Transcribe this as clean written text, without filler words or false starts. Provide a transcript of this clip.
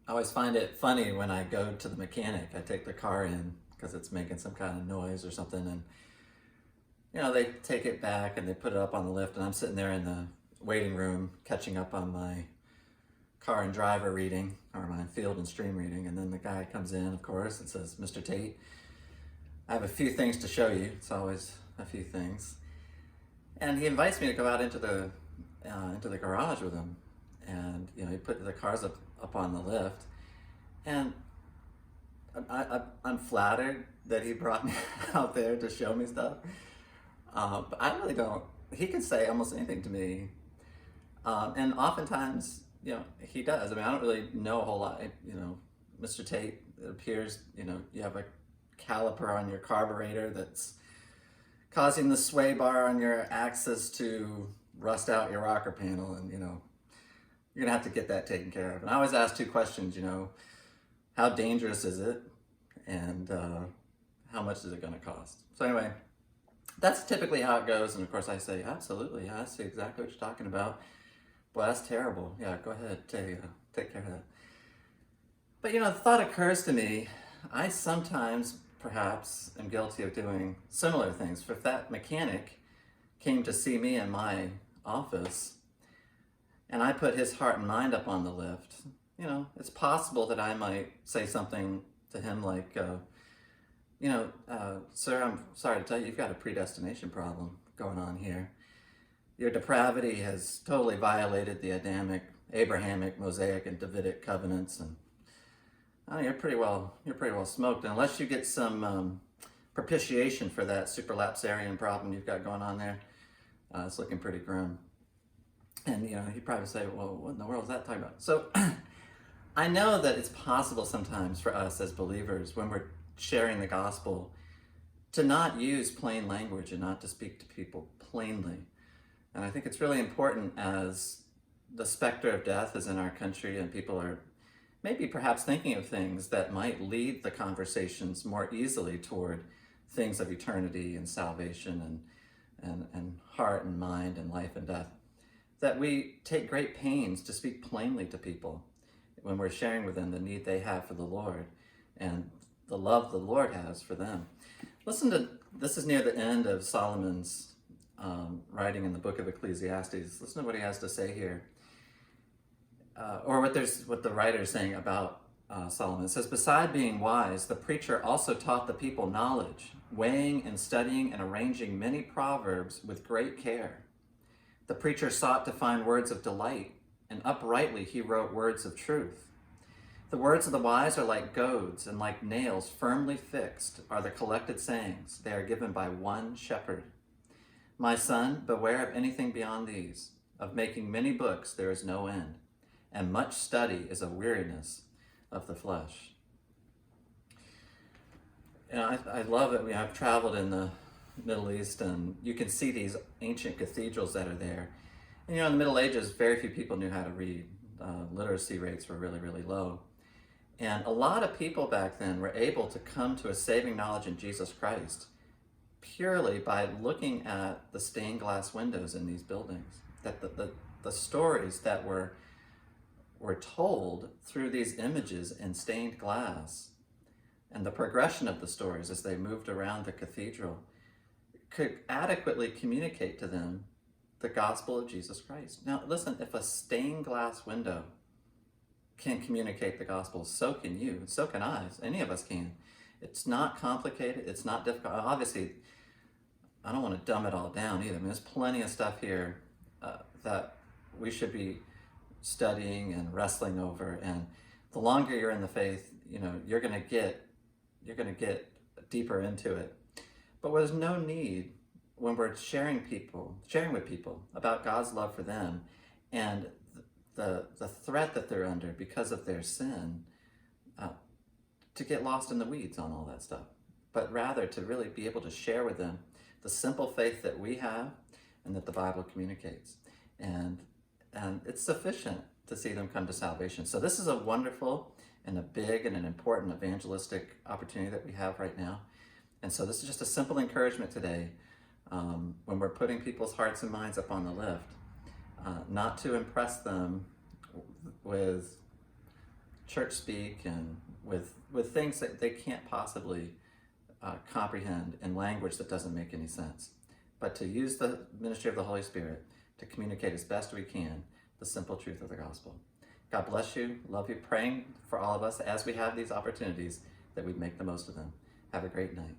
I always find it funny when I go to the mechanic. I take the car in because it's making some kind of noise or something, and they take it back and they put it up on the lift, and I'm sitting there in the waiting room catching up on my car and driver reading or my field and stream reading, and then the guy comes in, of course, and says, "Mr. Tate, I have a few things to show you." It's always a few things, and he invites me to go out into the garage with him, and he put the cars up on the lift, and I'm flattered that he brought me out there to show me stuff. But I really don't. He can say almost anything to me, and oftentimes, he does. I mean, I don't really know a whole lot. Mr. Tate, it appears, you have a caliper on your carburetor that's causing the sway bar on your axis to rust out your rocker panel, and you're gonna have to get that taken care of. And I always ask two questions. How dangerous is it, and how much is it going to cost? So anyway, that's typically how it goes. And of course I say, absolutely, yeah, I see exactly what you're talking about. Boy, that's terrible. Yeah, go ahead, take care of that. But the thought occurs to me, I sometimes perhaps am guilty of doing similar things. If that mechanic came to see me in my office and I put his heart and mind up on the lift, it's possible that I might say something to him like, "Sir, I'm sorry to tell you, you've got a predestination problem going on here. Your depravity has totally violated the Adamic, Abrahamic, Mosaic, and Davidic covenants, and you're pretty well smoked. And unless you get some propitiation for that superlapsarian problem you've got going on there, it's looking pretty grim." And he'd probably say, "Well, what in the world is that talking about?" So I know that it's possible sometimes for us as believers, when we're sharing the gospel, to not use plain language and not to speak to people plainly. And I think it's really important, as the specter of death is in our country and people are maybe perhaps thinking of things that might lead the conversations more easily toward things of eternity and salvation and heart and mind and life and death, that we take great pains to speak plainly to people when we're sharing with them the need they have for the Lord and the love the Lord has for them. This is near the end of Solomon's writing in the book of Ecclesiastes. Listen to what he has to say here, or what the writer is saying about Solomon. It says, "Beside being wise, the preacher also taught the people knowledge, weighing and studying and arranging many proverbs with great care. The preacher sought to find words of delight, and uprightly he wrote words of truth. The words of the wise are like goads, and like nails firmly fixed are the collected sayings. They are given by one shepherd. My son, beware of anything beyond these. Of making many books there is no end, and much study is a weariness of the flesh." I love it. I've traveled in the Middle East, and you can see these ancient cathedrals that are there. And in the Middle Ages, very few people knew how to read. Literacy rates were really, really low. And a lot of people back then were able to come to a saving knowledge in Jesus Christ purely by looking at the stained glass windows in these buildings. That the stories that were told through these images in stained glass, and the progression of the stories as they moved around the cathedral, could adequately communicate to them the gospel of Jesus Christ. Now listen, if a stained glass window can communicate the gospel, so can you, and so can I, any of us can. It's not complicated, it's not difficult. Obviously, I don't want to dumb it all down either. I mean, there's plenty of stuff here that we should be studying and wrestling over, and the longer you're in the faith, you're gonna get deeper into it. But there's no need, when we're sharing with people about God's love for them and the threat that they're under because of their sin, to get lost in the weeds on all that stuff, but rather to really be able to share with them the simple faith that we have and that the Bible communicates. And it's sufficient to see them come to salvation. So this is a wonderful and a big and an important evangelistic opportunity that we have right now. And so this is just a simple encouragement today, when we're putting people's hearts and minds up on the lift, not to impress them with church speak and with things that they can't possibly comprehend in language that doesn't make any sense, but to use the ministry of the Holy Spirit to communicate as best we can the simple truth of the gospel. God bless you. Love you. Praying for all of us as we have these opportunities that we make the most of them. Have a great night.